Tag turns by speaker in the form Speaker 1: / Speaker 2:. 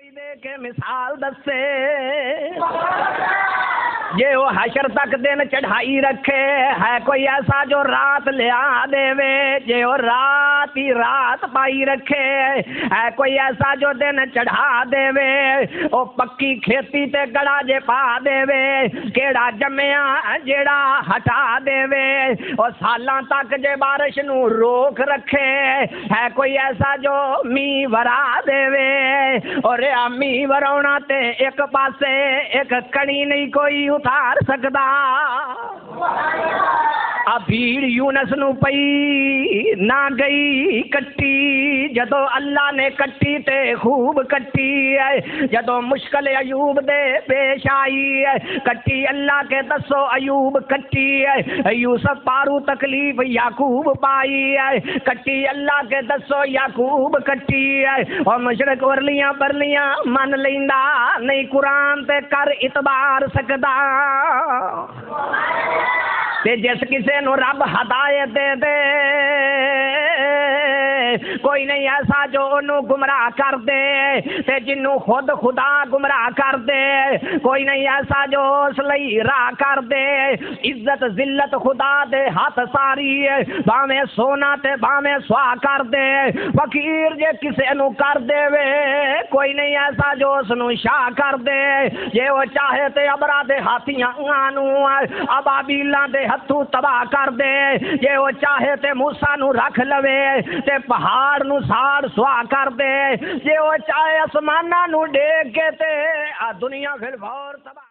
Speaker 1: دے کے مثال دسے یہ وہ حشر تک دن چڑھائی رکھے ہے کوئی ایسا جو رات لیا دے وے یہ وہ رات ہی رات پائی رکھے ہے کوئی ایسا جو دن چڑھا دے وے وہ پکی کھیتی تے گڑا جے پا دے وے کیڑا جمیا جیڑا ہٹا دے وے وہ سالاں تک جے بارش نو روک رکھے ہے کوئی ایسا جو می ورا دے وے اور می وراونا تے ایک پاسے ایک کڑی نہیں کوئی اتار سکدا بھیڑ یونس نو پئی نہ گئی کٹی جدو اللہ نے کٹی تے خوب کٹی ہے جدو مشکل ایوب دے پیش آئی ہے کٹی اللہ کے دسو ایوب کٹی ہے یوسف پارو تکلیف یعقوب پائی ہے کٹی اللہ کے دسو یعقوب کٹی ہے اور مشرق ورلیاں برلیاں من لیندا نہیں قرآن تے کر اعتبار سکدا تے جس کسے نو رب ہدایت دے دے کوئی نہیں ایسا جو انہوں گمراہ کر دے تے جنوں خود خدا گمراہ کر دے کوئی نہیں ایسا جو اس لئی راہ کر دے عزت ذلت خدا دے ہاتھ ساری باویں سونا تے باویں سوا کر دے فقیر جے کسے نو کر دے وے کوئی نہیں ایسا جو اس نو شاہ کر دے جے وہ چاہے تے ابرا دے ہاتھیاں نو ابابیلاں دے ہتھوں تباہ کر دے جے وہ چاہے تے موسیٰ نو رکھ لوے تے پہاڑ نو ساڑ سوا کر دے جے وہ چاہے اسمانہ نو ڈیگ کے تے دنیا پھر بھور تباہ